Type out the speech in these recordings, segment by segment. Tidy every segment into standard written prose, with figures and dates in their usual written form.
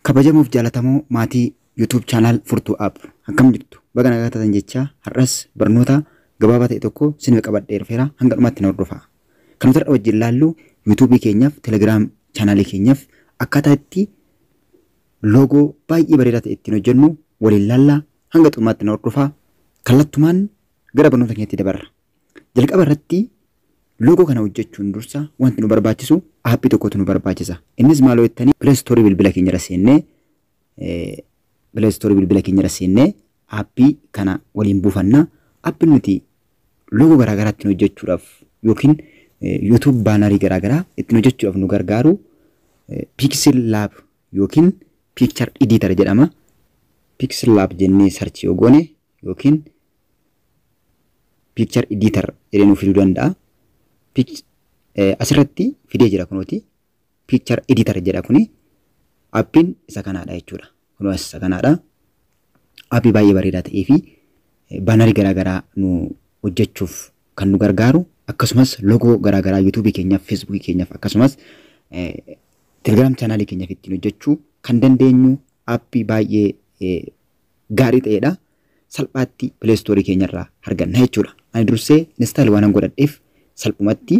Kabajamuuf jaalatamoo maatii YouTube channel Furtuu App akkam jirtu baga nagaa taatan jecha har'as barnoota gabaabaa ta'e tokko sinii qabadhee dhufeera hanga dhumaatti na hordofaa. Kan nuti wajjin ilaallu YouTube keenyaaf Telegram channel keenyaaf akkaataa itti logo baay'ee bareedaa ta'e ittiin hojjennu waliin ilaalla hanga dhumaatti na hordofaa. Kallattumaan gara barnoota keenyatti dabarra. Jalqaba irratti logo kana hojjechuun dursa wanti nu barbaachisu aappii tokkotu nu barbaachisa. Innis maaloo jettanii Play Store bilbila keenyarra seennee aappii kana waliin buufanna. Aappiin nuti logo garaagaraa ittiin hojjechuudhaaf yookiin YouTube baanarii garaagaraa ittiin hojjechuudhaaf nu gargaaru Pixel Lab yookiin Picture Editor jedhama. Pixel Lab jennee search yoo goone yookiin Picture Editor jedhee nuuf fiduu danda'a. Asirratti fidee jira kunooti Picture Editor jedha kuni aappiin isa kanaadha jechuudha. Kunis isa kanaadha. Aappii baay'ee bareedaa ta'ee fi baanarii garaagaraa nu hojjechuuf kan nu gargaaru akkasumas logo garaagaraa YouTube keenyaaf Facebook keenyaaf akkasumas Telegram channel keenyaaf ittiin hojjechuu kan dandeenyu aappii baay'ee gaarii ta'edha. Salphaatti Play Store keenyarraa arganna jechuudha. Ani dursee install waan godhadheef salphumatti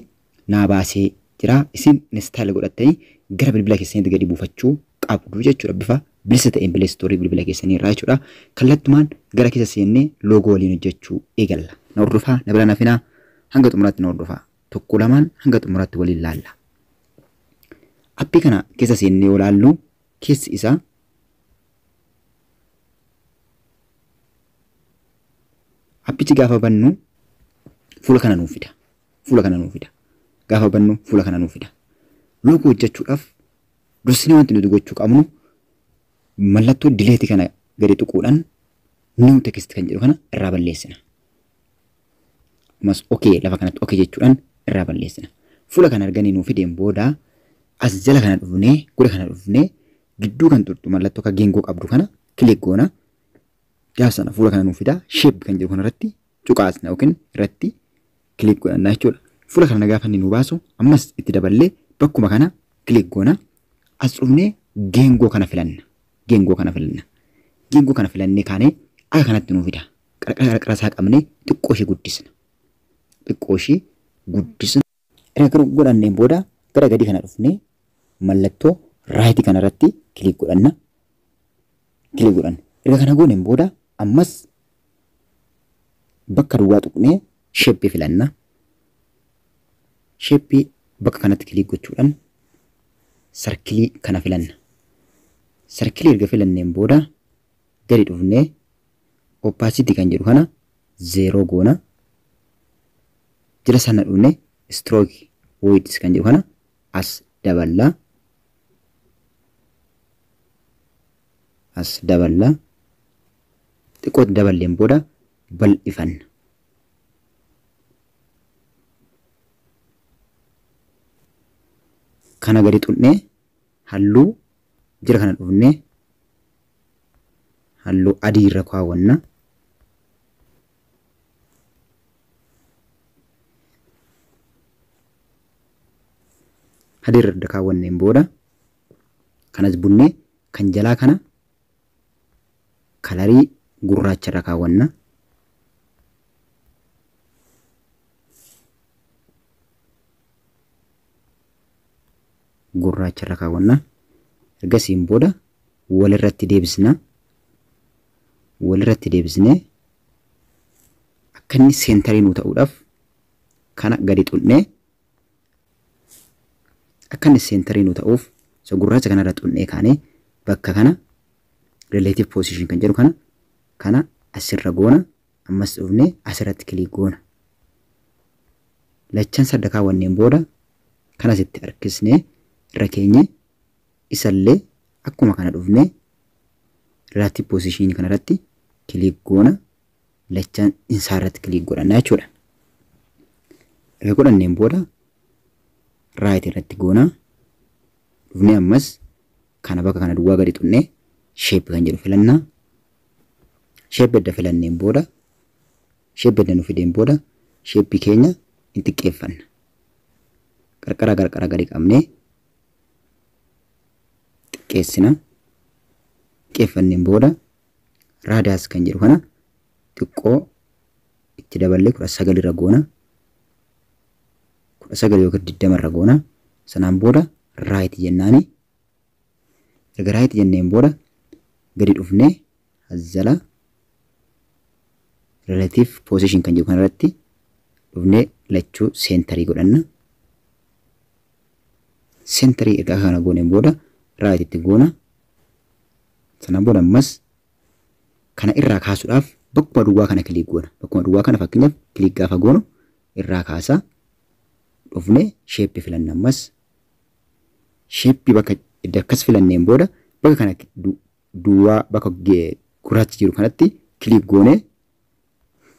naa baasee jira. Isin install godhattanii gara bilbila keessaniitti gadi buufachuu qabdu jechuudha. Bifa bilisa ta'een Play Store bilbila keessanii irraa jechuudha. Kallattumaan gara keessa seennee logo waliin hojjechuu eegalla. Na hordofaa, na bira nafinaa hanga xumuraatti na hordofaa. Tokko lamaan hanga xumuraatti waliin ilaalla. Aappii kana keessa seennee yoo ilaallu keessi isaa aappichi gaafa bannu fuula kana nuuf fida. Gaafa bannu fuula kana nuuf fida. Logo hojjechuudhaaf dursinee wanti nuti gochuu qabnu mallattoo delete kana gadi tuquudhaan new text kan jedhu kana irraa balleessina. Mas okay lafa kanatti okay jechuudhaan irraa balleessina. Fuula kana arganii nuuf fideen booda as jala kana dhufnee gura kana dhufnee gidduu kan turtu mallattoo akka geengoo qabdu kana click goona. Gaafsana fuula kana nuuf fida shape kan jedhu kanarratti cuqaasna yookiin irratti click godhanna jechuudha. Fuula kana gaafa inni nu baasu ammas itti daballee bakkuma kana click goona. As dhufnee geengoo kana filanna. Geengoo kana filannee kaanee akka kanatti nu fida. Qarqara isaa qabnee xiqqoo ishee guddisna. Erga godhanneen booda gara gadi kana dhufnee mallattoo right kanarratti click godhanna. Erga kana gooneen booda ammas bakka duwwaa tuqnee shape filanna. Shape bakka kanatti click gochuudhaan sarkilii kana filanna. Sarkilii erga filanneen booda gadi dhufnee opacity kan jedhu kana 0 goona. Jala sana dhufnee stroke width kan jedhu kana as daballa. Xiqqootti daballeen booda bal'ifanna. Kana gadi tuqnee halluu jira kana dhufnee halluu adii irra kaawwanna. Adii irra kaawwanneen booda kanas bunnee kan jalaa kana kalarii gurraacha irra kaawwanna. Ergasiin booda walirratti deebisnee akka inni seentarii nuu ta'uudhaaf kana gadi tuqnee akka inni seentarii nuu ta'uuf isa gurraacha kanarra tuqnee kaanee bakka kana relative position kan jedhu kana asirra goona. Ammas dhufnee asirratti click goona. Lachan sadda kaawwanneen booda kanas itti harkisnee irra keenye isallee akkuma kana dhufnee relative position kanarratti click goona. Lachan isaarratti click godhanna jechuudha. Erga godhanneen booda right irratti goona. Dhufnee ammas kana bakka kana duwwaa gadi tuqnee shape kan jedhu filanna. Shape edda filanneen booda shape edda nu fideen booda shape keenya in xiqqeeffanna. Qarqara gadi qabnee xiqqeessina. xiqqeeffanneen booda raadaas kan jedhu kana xiqqoo itti daballee 19 irra goona. 19 yookiin 20 irra goona. Sanaan booda right jennaani. Erga right jenneen booda gadi dhufnee azala relative position kan jedhu kanarratti dhufnee lachuu centerii godhanna. Centerii erga kana gooneen booda right itti goona. Sanaan booda ammas kana irraa kaasuudhaaf bakkuma duwwaa kana kilik goona. Bakkuma duwwaa kana fakkeenyaaf kilik gaafa goonu irraa kaasaa dhufnee shape filanna. Ammas shape bakka akkas filanneen booda bakka kana duwwaa bakka gurraachi jiru kanatti kilik goonee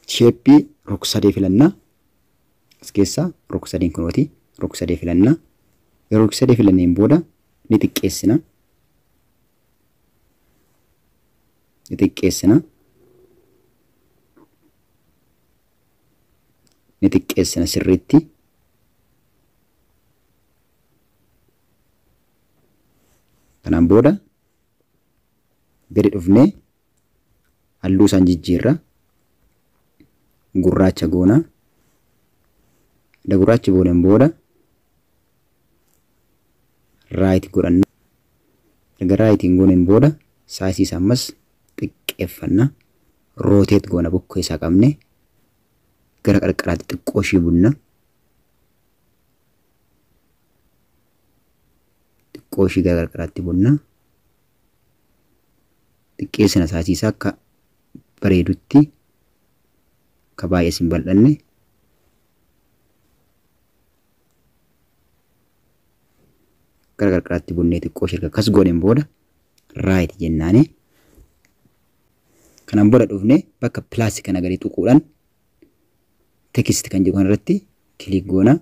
shape rog-sadee filanna. As keessaa rog-sadeen kunooti rog-sadee filanna. Yeroo rog-sadee filanneen booda ni xiqqeessina. Ni xiqqeessina sirriitti. Kanaan booda gadi dhufnee halluu isaan jijjiirra. Gurraacha goona. Gurraachi gooneen booda right godhanna. Erga right gooneen booda saayisii isaa ammas xiqqeeffanna. Rotate goona bokkuu isaa qabne. Gara qarqaraatti xiqqoo ishii bunna. Xiqqoo ishii gara qarqaraatti bunna. Xiqqeessina saayisii isaa akka bareedutti akka baay'ee hin bal'anne. Gara qarqaraatti bunnee xiqqoo ishii akkas gooneen booda right jennaani. Kanaan booda dhufnee bakka plus kana gadi tuquudhaan text kan jedhu kanarratti kilik goona.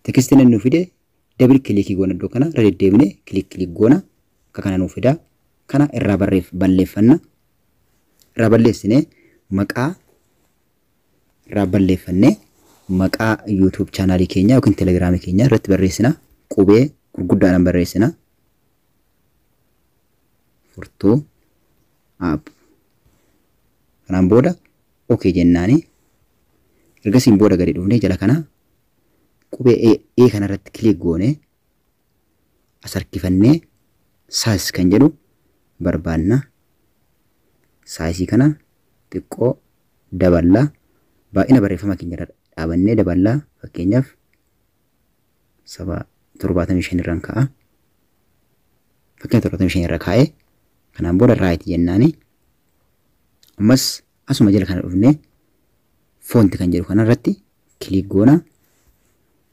Textiin inni fide double click goona iddoo kana irra deddeebinee kilik goona. Akka kana nuuf fida. Kana irraa balleeffanna. Irraa balleessinee maqaa irraa balleeffannee maqaa YouTube channel keenya yookiin Telegram keenya irratti barreessina. Qubee gurguddaadhaan barreessina. Furtuu app. Kanaan booda okay jennaani. Ergasiin booda gadi dhufnee jala kana qubee E kanarratti kilik goonee as harkifannee size kan jedhu barbaanna. Saayisii kana xiqqoo daballaa. Baay'ina barreeffama keenya irra dhaabannee daballaa. Fakkeenyaaf 75 irraan ka'a. Fakkeenya 75 irra kaa'ee kanaan booda right jennaani. Ammas asuma jala kana dhufnee foonti kan jedhu kanarratti kilik goona.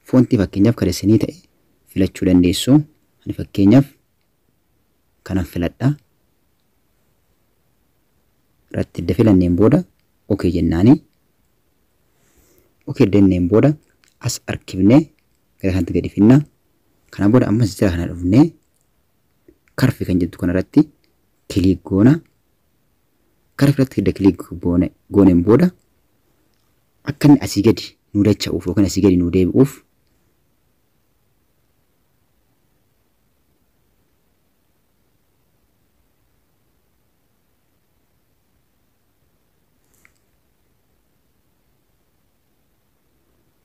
Foontii fakkeenyaaf kareessinii ta'e filachuu dandeessu. Ani fakkeenyaaf kanan filadha. Irratti edda filanneen booda okay jennaani. Okay jenneen booda as harkifnee gara kanatti gadi finna. Kanaan booda ammas jala kana dhufnee karfi kan jettu kanarratti kilik goona. Karfi irratti edda kilik gooneen booda akka inni asii gadi nu dacha'uuf yookaan asii gadi nu deebi'uuf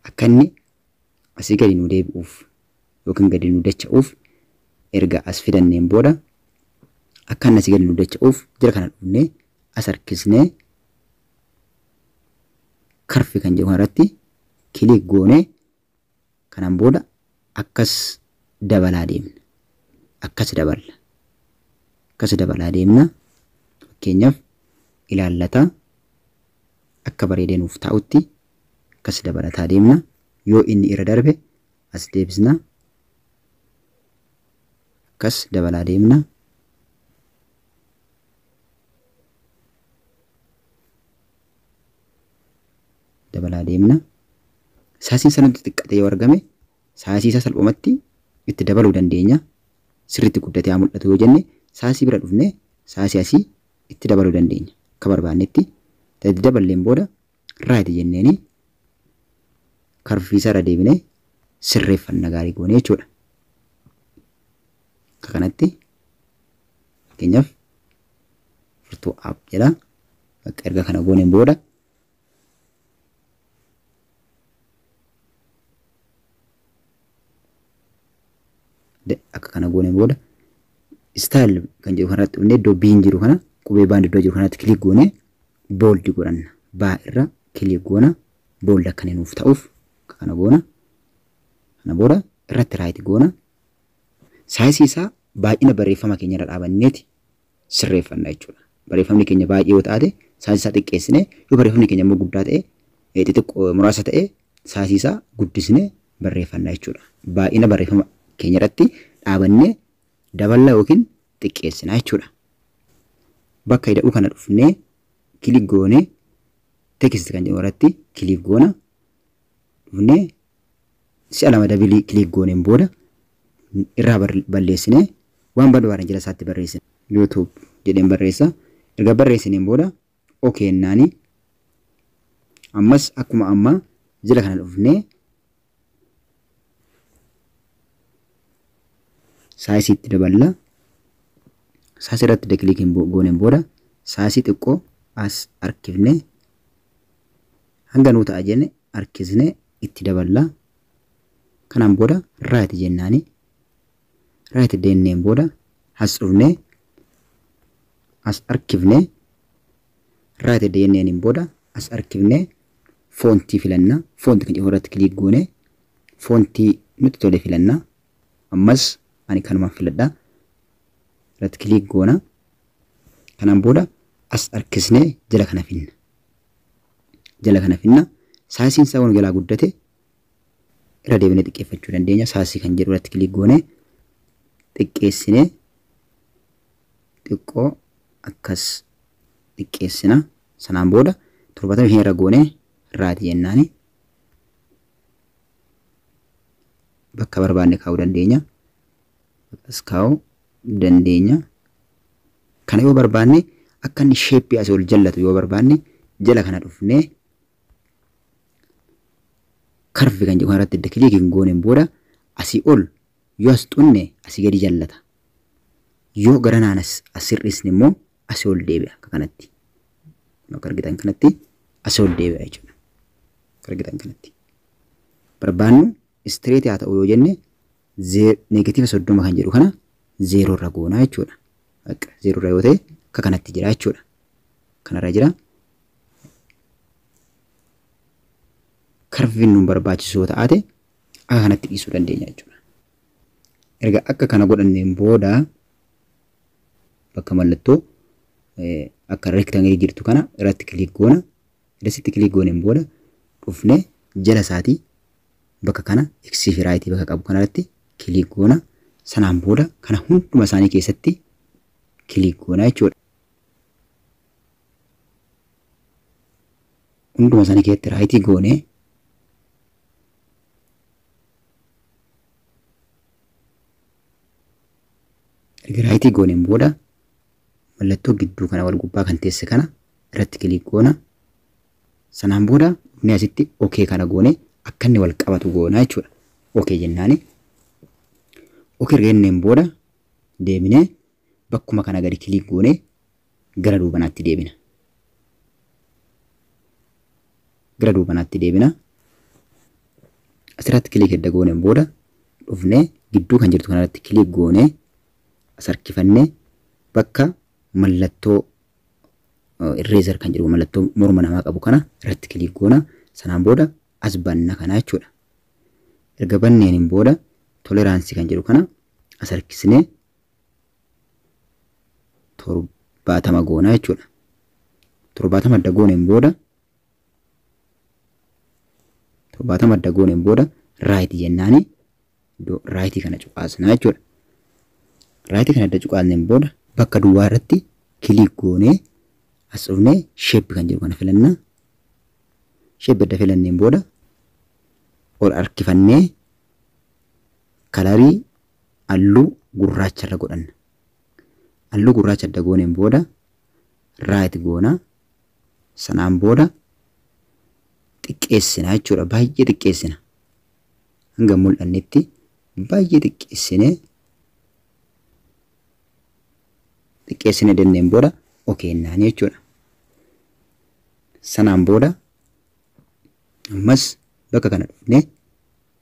akka inni asii gadi nu deebi'uuf yookiin gadi nu dacha'uuf erga as fidanneen booda akka inni asii gadi nu dacha'uuf jala kana dhufnee as harkisnee karfi kan jedhu kanarratti kilik goonee kanaan booda akkas dabalaa deemna. Akkas dabalaa deemna. Fakkeenyaaf ilaallata akka bareedee nuuf ta'utti akkas dabalataa deemna. Yoo inni irra darbe as deebisna. Akkas dabalaa deemna. Saayisiin sanatti xiqqate yoo argame saayisii isaa salphumatti itti dabaluu dandeenya. Sirriitti guddatee haa mul'atu yoo jenne saayisii bira dhufnee saayisii asii itti dabaluu dandeenya. Akka barbaannetti itti daballeen booda right jenneeni karfii isaa irra deebinee sirreeffanna gaarii goone jechuudha. Akka kanatti fakkeenyaaf furtuu app jedha. Bakka erga kana gooneen booda akka kana gooneen booda style kan jedhu kanatti dhufnee iddoo biin jiru kana qubee baan iddoo jiru kanatti kilik goonee bold godhanna. Baa irra kilik goona bold akka inni nuuf ta'uuf kana goona. Kana booda irratti right goona. Saayizii isaa baay'ina barreeffama keenya irra dhaabanneeti sirreeffanna jechuudha. Barreeffamni keenya baay'ee yoo ta'e saayizii isaa xiqqeessinee yoo barreeffamni keenya immoo guddaa ta'e xixiqqoo muraasa ta'e saayizii isaa guddisnee barreeffanna jechuudha. Baay'ina barreeffama keenya irratti dhaabannee daballa yookiin xiqqeessina jechuudha. Bakka hidhuu kana dhufnee kilik goonee text kan jedhu irratti kilik goona. Dhufnee si'a lama dabilii kilik gooneen booda irraa balleessinee waan barbaadan jala isaatti barreessina. YouTube jedheen barreessa. Erga barreessineen booda okay jennaani. Ammas akkuma amma jala kana dhufnee saayizii itti daballa. Saayizii irratti kilik gooneen booda saayizii xiqqoo as harkifnee hanga nuu ta'a jenne harkisnee itti daballa. Kanaan booda right jennaani. Right deenneen booda as dhufnee as harkifnee right deenneen booda as harkifnee foontii filanna. Foontii kan jedhu irratti kilik goonee foontii nutti tole filanna. Ammas ani kanuma filadha. Irratti kilik goona. Kanaan booda as harkisnee jala kana finna. Jala kana finna. Saayisiin isaa waan jalaa guddate irra deebinee xiqqeeffachuu dandeenya. Saayisii kan jedhu irratti kilik goonee xiqqeessinee xiqqoo akkas xiqqeessina. Sanaan booda 75 irra goonee raati jennaani. Bakka barbaanne kaa'uu dandeenya. As kaa'uu dandeenya. Kana yoo barbaanne akka inni sheeppii asii ol jallatu yoo barbaanne jala kana dhufnee karvi kan jedhu kanarratti kilikiin gooneen booda asii ol yoo as xunne asii gadi jallata. Yoo gara naanas as hir'isne immoo asii ol deebi'a akka kanatti. Akka argitan kanatti asii ol deebi'a jechuudha. Akka argitan kanatti. Barbaannu straight haa ta'u yoo jenne negatiiva 30 kan jedhu kana 0 irra goonaa jechuudha. Akka 0 irra yoo ta'e akka kanatti jira jechuudha. Kanarra jira. Karviin nu barbaachisoo ta'ate akka kanatti dhiisuu dandeenya jechuudha. Erga akka kana godhanneen booda bakka mallattoo akka rectangle jirtu kana irratti kilik goona. Irratti kilik gooneen booda dhufnee jala isaatii bakka kana x fi right bakka qabu kanarratti kilik goona. Sanaan booda kana hunduma isaanii keessatti kilik goona jechuudha. Hunduma isaanii keessatti right goonee right gooneen booda mallattoo gidduu kana wal gubbaa kan teesse kana irratti kilik goona. Sanaan booda inni asitti okay kana goone akka inni wal qabatu goona jechuudha. Okay jennaani. Okay jenneen booda deebinee bakkuma kana gadi kilik goone gara duubanaatti deebina. Gara duubanaatti deebina. Asirratti kilik edda gooneen booda dhufnee gidduu kan jirtu kanarratti kilik goone as harkifannee bakka mallattoo eraser kan jedhu mallattoo morma namaa qabu kana irratti kilik goona. Sanaan booda as banna kana jechuudha. Erga banneen booda toleraansii kan jedhu kana as harkisnee 70 goona jechuudha. 70 adda gooneen booda 70 adda gooneen booda right jennaani. Right kana cuqaasna jechuudha. Right kana adda cuqaasneen booda bakka duwwaa irratti kilik goonee as dhufnee shape kan jedhu kana filanna. Shape adda filanneen booda ol harkifannee kalarii halluu gurraacha irra godhanna. Halluu gurraacha adda gooneen booda right goona. Sanaan booda xiqqeessina jechuudha. Baay'ee xiqqeessina. Hanga mul'annetti baay'ee xiqqeessine denneen booda okay naan jechuudha. Sanaan booda ammas bakka kana dhufnee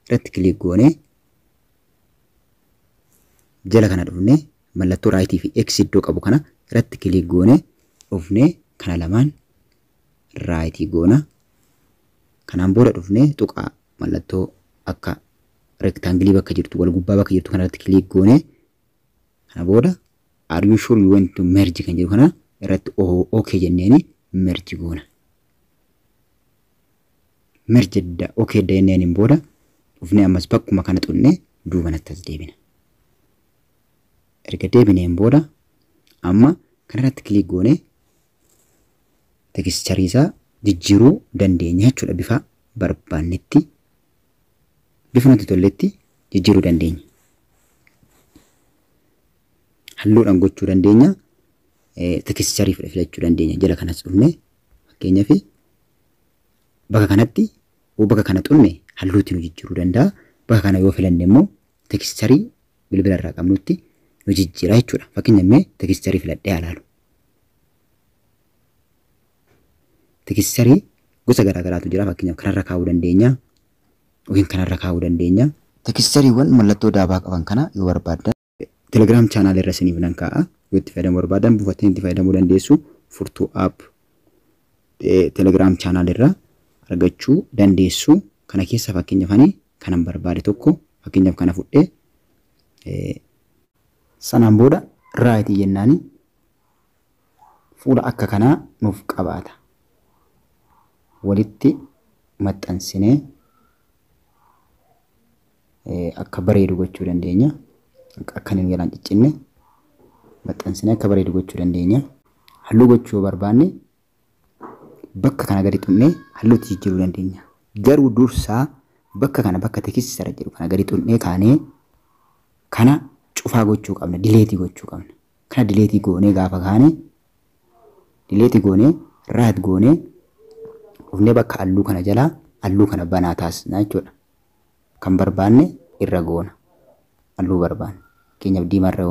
irratti kilik goonee jala kana dhufnee mallattoo right fi x iddoo qabu kana irratti kilik goonee dhufnee kana lamaan right goona. Kanaan booda dhufnee tuqaa mallattoo akka rectangle bakka jirtu wal gubbaa bakka jirtu kana irratti kilik goonee kana booda are you sure you want to merge kan jedhu kana irratti okay jenneeni merge goona. Merge okay jenneeni booda dhufnee ammas bakkuma kana xunnee duubanatti as deebina. Erga deebineen booda amma kanarratti kilik goonee texture isaa jijjiiruu dandeenya jechuudha. Bifa barbaannetti bifa nuti tolletti jijjiiruu dandeenya. Halluudhaan gochuu dandeenya. Texture filachuu dandeenya. Jala kanas dhufnee fakkeenyaaf bakka kanatti bakka kana xunne halluutti nu jijjiiruu danda'a. Bakka kana yoo filanne immoo texture bilbila irraa qabnutti nu jijjiira jechuudha. Fakkeenyaaf texture filadhee ilaalu. Texture gosa garaa garaatu jira. Fakkeenyaaf kanarra kaa'uu dandeenya yookiin kanarra kaa'uu dandeenya. Textureewwan mallattoo daabaa qaban kana yoo barbaadan Telegram channel irra isiniif nan kaa'a. Yoo itti fayyadamuu barbaadan buufattee itti fayyadamuu dandeessu. Furtuu app Telegram channel irra argachuu dandeessu. Kana keessa fakkeenyaaf ani kanan barbaade tokko fakkeenyaaf kana fudhee sanaan booda right jennaani fuula akka kanaa nuuf qabaata. Walitti maxxansinee akka bareedu gochuu dandeenya. Akka inni jalaan ciccinne maxxansinee akka bareedu gochuu dandeenya. Halluu gochuu barbaanne bakka kana gadi xunnee halluutti jijjiiruu dandeenya. Garuu dursaa bakka kana bakka texture jedhu kana gadi xunnee kaanee kana cufaa gochuu qabna. Delete gochuu qabna. Kana delete goonee gaafa kaane delete goonee right goonee dhufnee bakka halluu kana jalaa halluu kana banaa taasisna jechuudha. Kan barbaanne irra goona. Halluu barbaanne. Fakkeenyaaf diimaa irra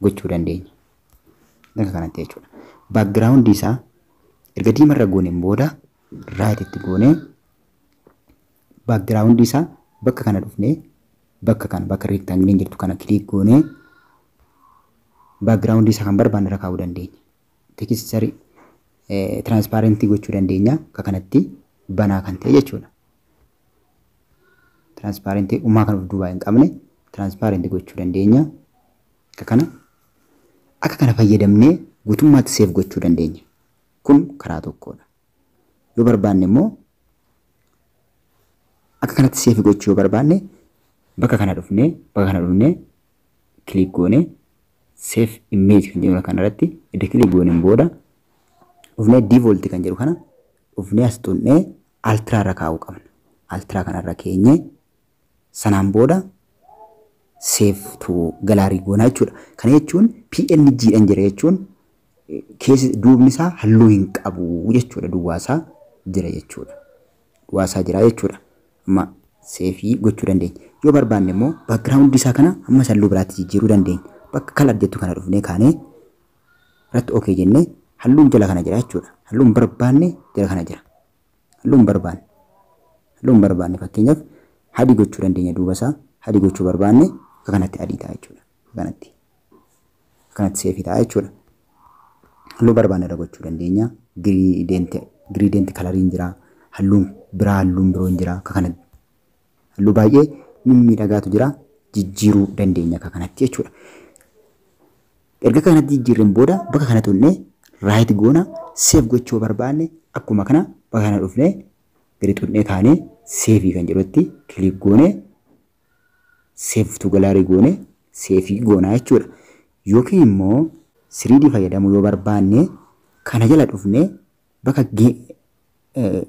gochuu dandeenya. Bakka kanatti jechuudha. Background isaa erga diimaa irra gooneen booda right itti goonee background isaa bakka kana dhufnee bakka kana bakka rectangle jirtu kana click goonee background isaa kan barbaanne irra kaa'uu dandeenya. Texture transparent gochuu dandeenya. Akka kanatti banaa kan ta'e jechuudha. Transparent uumaa kan of duubaa hin qabne transparent gochuu dandeenya. Akka kana fayyadamnee guutummaatti save gochuu dandeenya. Kun karaa tokkodha. Yoo barbaanne immoo akka kanatti save gochuu yoo barbaanne bakka kana dhufnee click goonee save image kan jedhu kana irratti edda click gooneen booda dhufnee default kan jedhu kana dhufnee as xunnee ultra irra kaa'uu qabna. Ultra kanarra keenyee sanaan booda save to gallery goonaa jechuudha. Kana jechuun PNG dhaan jira jechuun keessa duubni isaa halluu hin qabu jechuudha. Duwwaasaa jira jechuudha. Duwwaasaa jira jechuudha. Amma save gochuu dandeenya. Yoo barbaanne immoo background isaa kana amma halluu biraatti jijjiiruu dandeenya. Bakka color jettu kana dhufnee kaanee irratti okay jennee halluun jala kana jira jechuudha. Halluun barbaanne jala kana jira. Halluun barbaanne fakkeenyaaf adii gochuu dandeenya. Duuba isaa adii gochuu barbaanne akka kanatti adii ta'a jechuudha. Kanatti save ta'a jechuudha. Halluu barbaanne irra gochuu dandeenya. Gradient coloriin jira. Halluun biroon jira. Akka kanatti halluu baay'ee mimmiidhagaatu jira. Jijjiiruu dandeenya akka kanatti jechuudha. Erga kanatti jijjiirreen booda bakka kana tunnee right goona save gochuu barbaanne akkuma kana bakka kana dhufnee gadi tunnee kaanee save kan jedhutti click goonee save to gallery goonee save goonaa jechuudha. Yookiin immoo 3D fayyadamuu yoo barbaanne kana jala dhufnee bakka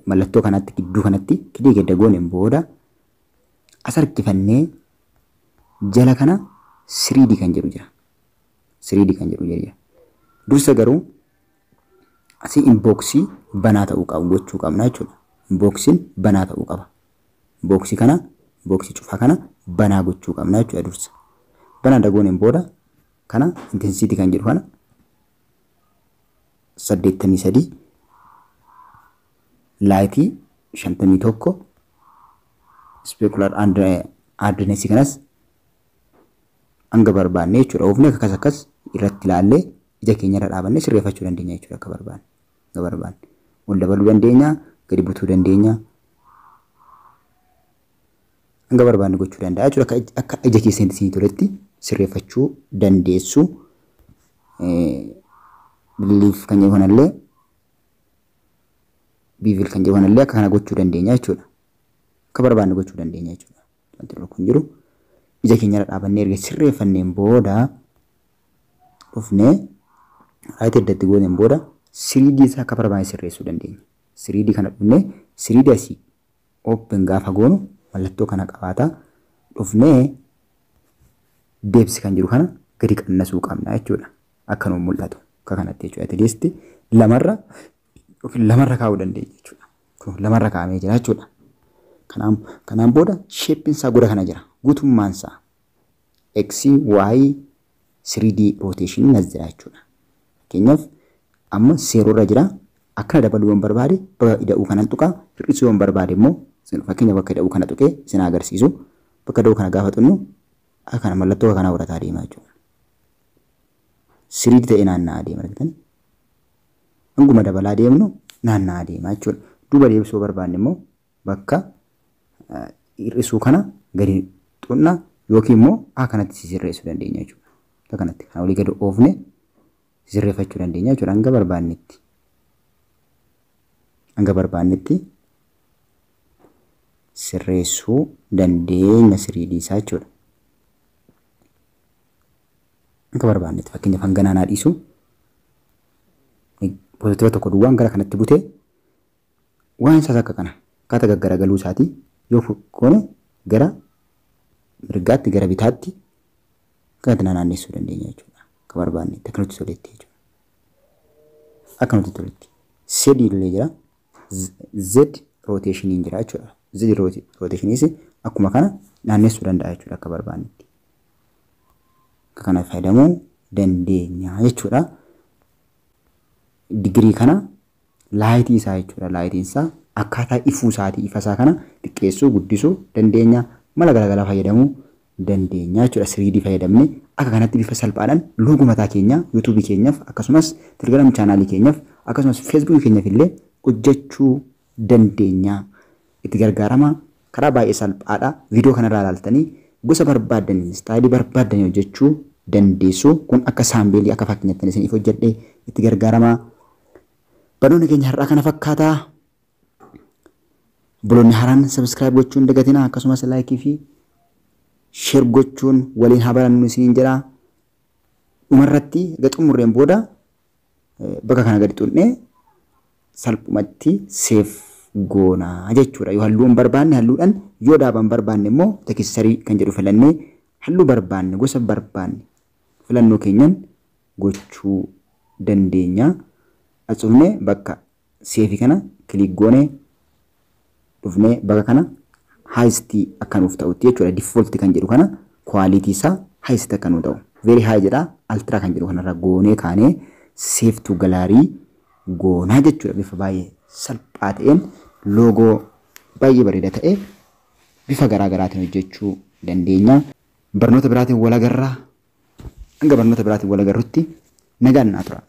mallattoo kanatti gidduu kanatti click edda gooneen booda as harkifannee jala kana 3D kan jedhu jira. 3D kan jedhu jira. Dursa garuu asii inboxii banaa ta'uu qabu gochuu qabna jechuudha. Inboxiin banaa ta'uu qaba. Inboxii cufaa kana banaa gochuu qabna jechuudha dursa. Banaa dagooneen booda kana intensity kan jedhu kana 83 laayitii 51 specular address kanas hanga barbaanne jechuudha. Oofne akkas irratti ilaallee ija keenya irra dhaabannee sirreeffachuu dandeenya jechuudha. Akka barbaanne ol dabaluu dandeenya, gadi butuu dandeenya, hanga barbaanne gochuu danda'a jechuudha. Akka ija keessanitti toletti sirreeffachuu dandeessu. Biliif kan jedhu kanallee biivil kan jedhu kanallee akka kana gochuu dandeenya jechuudha. Akka barbaanne gochuu dandeenya jechuudha. Wanti kun jiru ija keenya irra dhaabannee erga sirreeffanneen booda dhufnee raayit addatti gooneen booda 3D isaa akka barbaanne sirreessuu dandeenya. 3D kana dhufnee 3D asii open gaafa goonu mallattoo kana qabaata. Dhufnee deebsi kan jiru kana gadi qannasuu qabna jechuudha. Akka nu mul'atu akka kanatti jechuudha. At least lamarra kaa'uu dandeenya jechuudha. Kun lamarra kaa'amee jira jechuudha. Kanaan booda shape isaa goda kana jira. Guutummaan isaa X, Y, 3D rotation nas jira jechuudha. Fakkeenyaaf amma 0 irra jira. Akka dabaluu waan barbaade bakka ida'uu kanan tuqaa, hir'isuu waan barbaade immoo fakkeenyaaf bakka ida'uu kana tuqee isin agarsiisu. Bakka ida'uu kana gaafa xunnu akkana mallattoo kana horataa deemaa jechuudha. 3D ta'ee naanna'aa deema argitan. Hanguma dabalaa deemnu naanna'aa deema jechuudha. Duuba deebisuu barbaanne immoo bakka hir'isuu kana gadi xunna yookiin immoo akkanatti sirreessuu dandeenya jechuudha. Akkanatti kana olii gadi oofne sirreeffachuu dandeenya jechuudha. Hanga barbaannetti sirreessuu dandeenya 3D isaa jechuudha. Hanga barbaannetti fakkeenyaaf hanga naannaa dhiisu positiiva tokko duwwaan gara kanatti butee waan isaas akka kana akkaataa gaggaragaluu isaatii yoo goone gara mirgaatti gara bitaatti kanatti naannessuu dandeenya jechuudha. Akka barbaannetti akka nuti toletti jechuudha. Akka nuti toletti Z illee jira. Z rotation jira jechuudha. Z rotationis akkuma kana naannessuu danda'a jechuudha akka barbaannetti. Akka kana fayyadamuu dandeenya jechuudha. Digirii kana laayitii isaa jechuudha. Laayitiin isaa akkaataa ifuu isaatii ifa isaa kana xiqqeessuu guddisuu dandeenya. Mala garaagaraa fayyadamuu dandeenya jechuudha. 3D fayyadamne akka kanatti bifa salphaadhaan loogoo mataa keenya YouTube keenyaaf akkasumas Telegram chaanaalii keenyaaf akkasumas Facebook keenyaaf illee hojjechuu dandeenya. Itti gargaarama karaa baay'ee salphaadha. Viidiyoo kanarraa ilaaltanii gosa barbaadanii istaayilii barbaadanii hojjechuu dandeessu. Kun akka saambeelii akka fakkeenyaatti isiniif hojjedhee itti gargaarama. Barnoonni keenya har'aa kana fakkaata. Buloonni haaraan subscribe gochuun dagatina akkasumas like fi share gochuun waliin haa barannu isiniin jedha. Dhumarratti xumurreen booda bakka kana gadi xunnee salphumatti save goonaa jechuudha. Yoo halluun barbaanne halluudhaan yoo dhaaban barbaanne immoo tekistarii kan jedhu filannee halluu barbaanne gosa barbaanne filannoo keenyan gochuu dandeenya. Asumne bakka save kana click goone dhufnee bakka kana highest akka nuuf ta'utti jechuudha. Default kan jedhu kana quality isaa highest akka nuuf ta'u. Very high jedha. Ultra kan jedhu kanarra goonee kaanee save to gallery goonaa jechuudha. Bifa baay'ee salphaa ta'een loogoo baay'ee bareeda ta'e bifa garaagaraatiin hojjechuu dandeenya. Barnoota biraatiin wal agarraa. Hanga barnoota biraatiin wal agarrutti nagaan naa tura.